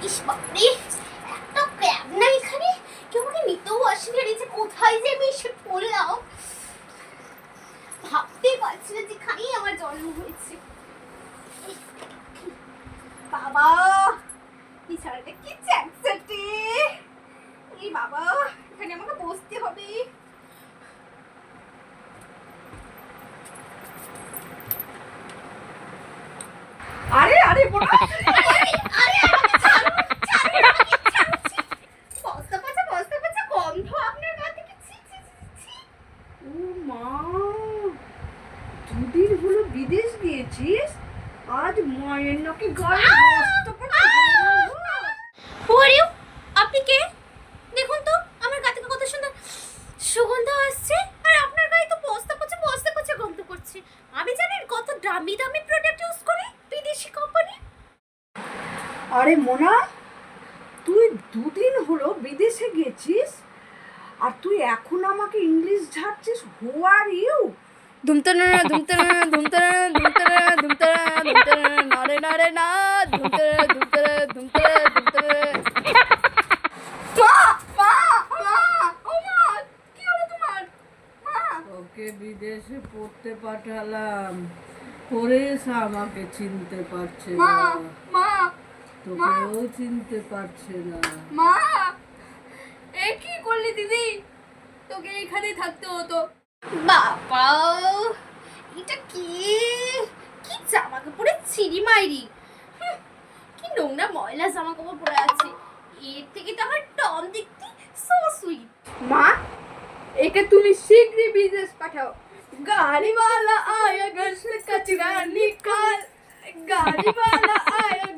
ইস বাপরে, একটা ক্যাব না এখানে, কেউ আমাকে নিতেও আসেনি। আর এই যে কোথায় যে আমি এসে পড়লাম ভাবতেই পারছি না, যেখানেই আমার জন্ম হয়েছে। বাবা, বিছানাটা কি চ্যাটচ্যাটে। এই বাবা, এখানে আমাকে বসতে হবে। আরে আরে বোনা, আরে আমাকে ছাড়ুন, ছাড়ুন আমাকে, ছাড়ুন। বস্তা পচা গন্ধ আপনার গা থেকে। ছি ছি ছি। ও মা, দুদিন হলো বিদেশ গিয়েছিস, আজ মায়ের নাকি গায়ে বস্তা পচা গন্ধ। ওরে, আপনি কে? দেখুন তো আমার গা থেকে কত সুন্দর সুগন্ধ আসছে, আর আপনার গায়ে তো বস্তা পচা গন্ধ করছে। আমি জানেন কত দামি দামি প্রোডাক্ট ইউজ করি, বিদেশি কোম্পানি। আরে মোনা, তুই দুদিন হলো বিদেশে গেছিস আর তুই এখন আমাকে ইংলিশ ঝাড়ছিস। Who are you? ধুমতানা ধুমতানা ধুমতানা ধুমতানা ধুমতানা ধুমতানা নারে নারে না ধুমতানা ধুমতানা ধুমতানা ধুমতানা। মা, মা, ও মা, কি হলো তোমার? মা, ওকে বিদেশে পড়তে পাঠালাম, পরেশ আমাকে চিনতে পারছে মা, না, মা, তোকেও চিনতে পারছে না। মা, এ কি করলি দিদি? তোকে এখানে থাকতে হতো। বাবা, এটা কি কি জামা কাপড়ের ছিঁড়ি মাইরি, কি নোংরা ময়লা জামা কাপড় পরে আছে। এর থেকে তো আমার টম দেখতে সো সুইট। মা, একে তুমি শীঘ্রই বিদেশ পাঠাও। গাড়িওয়ালা আয়া ঘর সে কচরা নিকাল, গাড়িওয়ালা আয়া